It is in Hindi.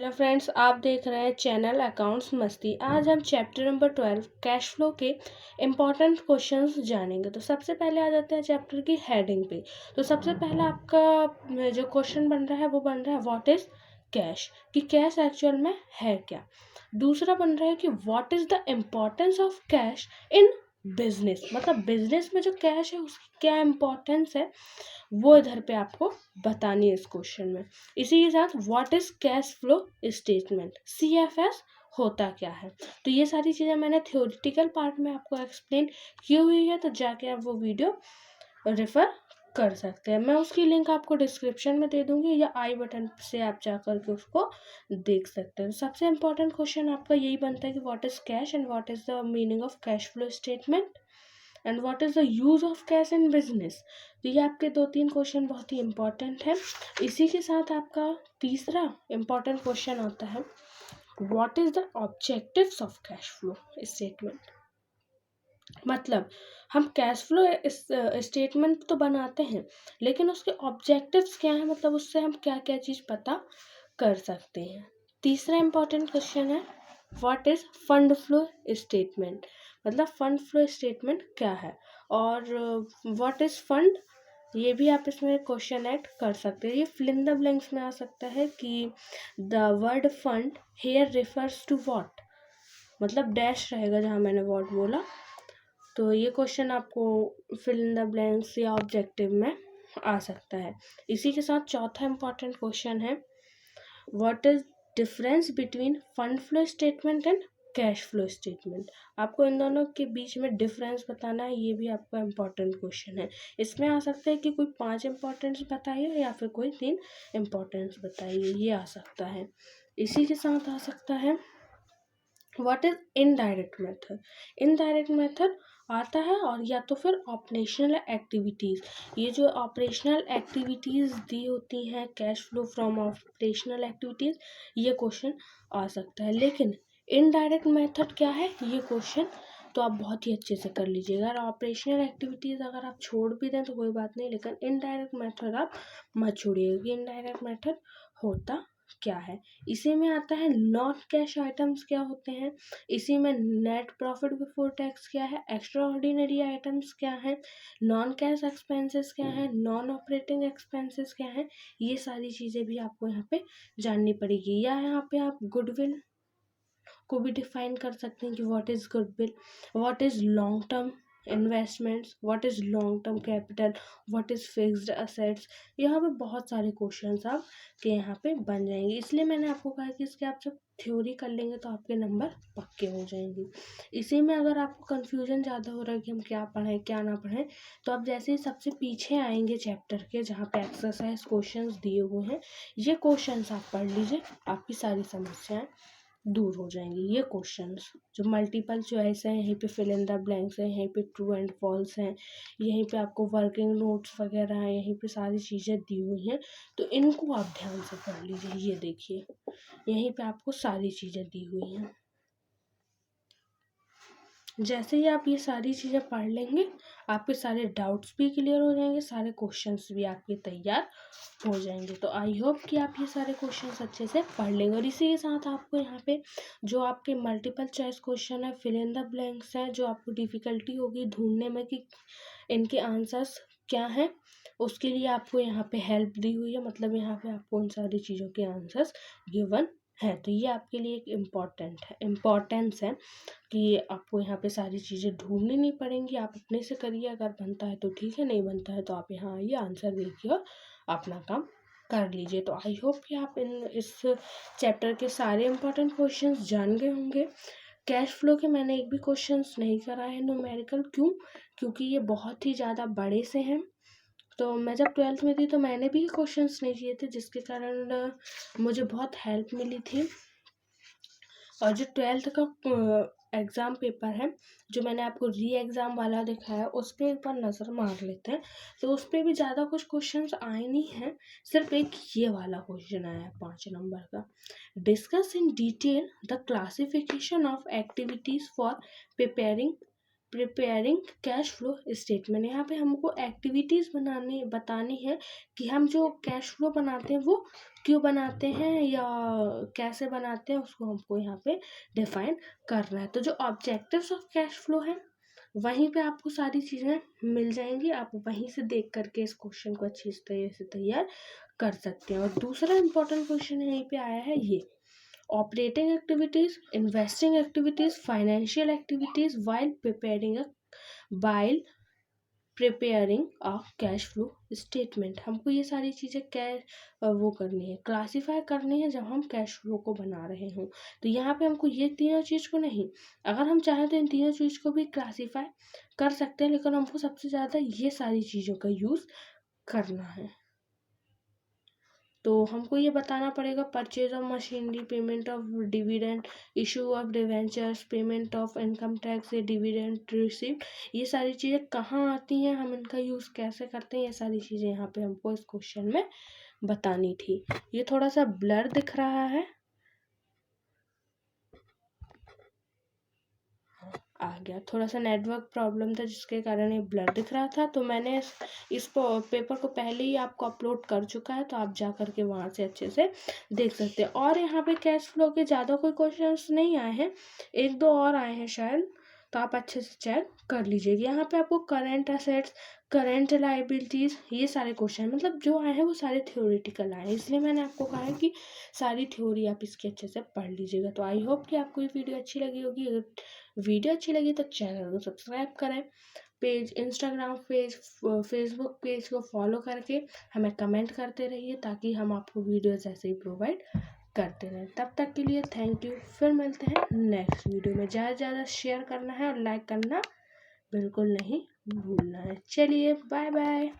हेलो फ्रेंड्स, आप देख रहे हैं चैनल अकाउंट्स मस्ती। आज हम चैप्टर नंबर 12 कैश फ्लो के इम्पॉर्टेंट क्वेश्चंस जानेंगे। तो सबसे पहले आ जाते हैं चैप्टर की हेडिंग पे। तो सबसे पहला आपका जो क्वेश्चन बन रहा है वो बन रहा है व्हाट इज कैश, कि कैश एक्चुअल में है क्या। दूसरा बन रहा है कि what is the importance of cash in business, मतलब बिजनेस में जो कैश है उसकी क्या इम्पोर्टेंस है, वो इधर पे आपको बतानी है इस क्वेश्चन में। इसी के साथ what is cash flow statement, CFS होता क्या है। तो ये सारी चीज़ें मैंने थ्योरेटिकल पार्ट में आपको एक्सप्लेन की हुई है, तो जाके आप वो वीडियो रेफर कर सकते हैं। मैं उसकी लिंक आपको डिस्क्रिप्शन में दे दूंगी या आई बटन से आप जा कर के उसको देख सकते हैं। सबसे इम्पोर्टेंट क्वेश्चन आपका यही बनता है कि what is cash and what is the meaning of cash flow statement and what is the use of cash in business. तो ये आपके 2-3 क्वेश्चन बहुत ही इंपॉर्टेंट है। इसी के साथ आपका तीसरा इंपॉर्टेंट क्वेश्चन आता है what is the objectives of cash flow statement. मतलब हम कैश फ्लो स्टेटमेंट तो बनाते हैं, लेकिन उसके ऑब्जेक्टिव्स क्या हैं, मतलब उससे हम क्या क्या चीज़ पता कर सकते हैं। तीसरा इंपॉर्टेंट क्वेश्चन है what is fund flow statement, मतलब फंड फ्लो स्टेटमेंट क्या है। और व्हाट इज फंड, ये भी आप इसमें क्वेश्चन ऐड कर सकते हैं। ये फिल इन द ब्लैंक्स में आ सकता है कि the word fund here refers to what, मतलब डैश रहेगा जहाँ मैंने व्हाट बोला। तो ये क्वेश्चन आपको फिल इन द ब्लैंक्स या ऑब्जेक्टिव में आ सकता है। इसी के साथ चौथा इंपॉर्टेंट क्वेश्चन है what is difference between fund flow statement and cash flow statement. आपको इन दोनों के बीच में डिफरेंस बताना है, ये भी आपका इम्पोर्टेंट क्वेश्चन है। इसमें आ सकता है कि कोई 5 इम्पोर्टेंस बताइए या फिर कोई 3 इम्पोर्टेंस बताइए, ये आ सकता है। इसी के साथ आ सकता है what is indirect method. Indirect method आता है, और या तो फिर ऑपरेशनल एक्टिविटीज़। ये जो ऑपरेशनल एक्टिविटीज़ दी होती हैं, cash flow from operational activities, ये क्वेश्चन आ सकता है। लेकिन इनडायरेक्ट मेथड क्या है, ये क्वेश्चन तो आप बहुत ही अच्छे से कर लीजिएगा। और ऑपरेशनल एक्टिविटीज़ अगर आप छोड़ भी दें तो कोई बात नहीं, लेकिन इनडायरेक्ट मेथड आप मत छोड़िएगा। इनडायरेक्ट मेथड होता क्या है। इसी में आता है नॉन कैश आइटम्स क्या होते हैं, इसी में नेट प्रॉफिट बिफोर टैक्स क्या है, एक्स्ट्रा ऑर्डिनरी आइटम्स क्या है, नॉन कैश एक्सपेंसेस क्या है, नॉन ऑपरेटिंग एक्सपेंसेस क्या है। ये सारी चीज़ें भी आपको यहाँ पे जाननी पड़ेगी। या यहाँ पे आप गुडविल को भी डिफाइन कर सकते हैं कि what is goodwill, what is long term investments, what is long term capital, what is fixed assets. यहाँ पे बहुत सारे क्वेश्चंस आप के यहाँ पे बन जाएंगे। इसलिए मैंने आपको कहा कि इसके आप जब थ्योरी कर लेंगे तो आपके नंबर पक्के हो जाएंगे। इसी में अगर आपको कन्फ्यूजन ज़्यादा हो रहा है कि हम क्या पढ़ें क्या ना पढ़ें, तो आप जैसे ही सबसे पीछे आएंगे चैप्टर के जहाँ पे एक्सरसाइज क्वेश्चंस दिए हुए हैं, ये क्वेश्चंस आप पढ़ लीजिए, आपकी सारी समस्याएं दूर हो जाएंगी। ये क्वेश्चंस जो मल्टीपल चॉइस है, यहीं पे फिल इन द ब्लैंक्स है, यहीं पे ट्रू एंड फॉल्स हैं, यहीं पे आपको वर्किंग नोट्स वगैरह हैं, यहीं पे सारी चीज़ें दी हुई हैं। तो इनको आप ध्यान से पढ़ लीजिए। ये देखिए यहीं पे आपको सारी चीज़ें दी हुई हैं। जैसे ही आप ये सारी चीज़ें पढ़ लेंगे, आपके सारे डाउट्स भी क्लियर हो जाएंगे, सारे क्वेश्चंस भी आपके तैयार हो जाएंगे। तो आई होप कि आप ये सारे क्वेश्चंस अच्छे से पढ़ लेंगे। और इसी के साथ आपको यहाँ पे जो आपके मल्टीपल चॉइस क्वेश्चन है, फिल इन द ब्लैंक्स हैं, जो आपको डिफ़िकल्टी होगी ढूंढने में कि इनके आंसर्स क्या हैं, उसके लिए आपको यहाँ पे हेल्प दी हुई है। मतलब यहाँ पे आपको उन सारी चीज़ों के आंसर्स गिवन है। तो ये आपके लिए एक इम्पॉर्टेंस है कि आपको यहाँ पे सारी चीज़ें ढूंढनी नहीं पड़ेंगी। आप अपने से करिए, अगर बनता है तो ठीक है, नहीं बनता है तो आप यहाँ आइए, आंसर देखिए और अपना काम कर लीजिए। तो आई होप कि आप इस चैप्टर के सारे इम्पोर्टेंट क्वेश्चंस जान गए होंगे। कैश फ्लो के मैंने एक भी क्वेश्चंस नहीं करा है न्यूमेरिकल, क्योंकि ये बहुत ही ज़्यादा बड़े से हैं। तो मैं जब 12th में थी तो मैंने भी क्वेश्चंस नहीं किए थे, जिसके कारण मुझे बहुत हेल्प मिली थी। और जो 12th का एग्ज़ाम पेपर है, जो मैंने आपको री एग्ज़ाम वाला दिखाया, उस पर एक बार नज़र मार लेते हैं। तो उस पर भी ज़्यादा कुछ क्वेश्चंस आए नहीं हैं, सिर्फ एक ये वाला क्वेश्चन आया है 5 नंबर का। Discuss in detail the classification of activities for preparing preparing cash flow statement, यहाँ पे हमको एक्टिविटीज़ बतानी है कि हम जो कैश फ्लो बनाते हैं वो क्यों बनाते हैं या कैसे बनाते हैं, उसको हमको यहाँ पे डिफाइन करना है। तो जो ऑब्जेक्टिव्स ऑफ कैश फ्लो है वहीं पे आपको सारी चीज़ें मिल जाएंगी, आप वहीं से देख करके इस क्वेश्चन को अच्छी तरह से तैयार कर सकते हैं। और दूसरा इंपॉर्टेंट क्वेश्चन यहीं पे आया है ये, operating activities, investing activities, financial activities while preparing a cash flow statement. हमको ये सारी चीज़ें वो करनी है, क्लासीफाई करनी है जब हम कैश फ्लो को बना रहे हों। तो यहाँ पे हमको ये तीनों चीज़ को नहीं, अगर हम चाहें तो इन तीनों चीज़ को भी क्लासीफाई कर सकते हैं, लेकिन हमको सबसे ज़्यादा ये सारी चीज़ों का यूज़ करना है। तो हमको ये बताना पड़ेगा, purchase of machinery, payment of dividend, issue of debentures, payment of income tax, dividend received, ये सारी चीज़ें कहाँ आती हैं, हम इनका यूज़ कैसे करते हैं, ये सारी चीज़ें यहाँ पे हमको इस क्वेश्चन में बतानी थी। ये थोड़ा सा ब्लर दिख रहा है, आ गया, थोड़ा सा नेटवर्क प्रॉब्लम था जिसके कारण ये ब्लर दिख रहा था। तो मैंने इस पेपर को पहले ही आपको अपलोड कर चुका है, तो आप जा करके वहाँ से अच्छे से देख सकते हैं। और यहाँ पे कैश फ्लो के ज़्यादा कोई क्वेश्चंस नहीं आए हैं, एक दो और आए हैं शायद, तो आप अच्छे से चेक कर लीजिएगा। यहाँ पे आपको करेंट असेट्स, करेंट लाइबिलिटीज़, ये सारे क्वेश्चन मतलब जो आए हैं वो सारे थ्योरेटिकल आए हैं, इसलिए मैंने आपको कहा है कि सारी थ्योरी आप इसकी अच्छे से पढ़ लीजिएगा। तो आई होप कि आपको ये वीडियो अच्छी लगी होगी। अगर वीडियो अच्छी लगी तो चैनल को सब्सक्राइब करें, page Instagram page, Facebook page को फॉलो करके हमें कमेंट करते रहिए, ताकि हम आपको वीडियोस ऐसे ही प्रोवाइड करते रहें। तब तक के लिए थैंक यू, फिर मिलते हैं नेक्स्ट वीडियो में। ज़्यादा से ज़्यादा शेयर करना है और लाइक करना बिल्कुल नहीं भूलना है। चलिए बाय बाय।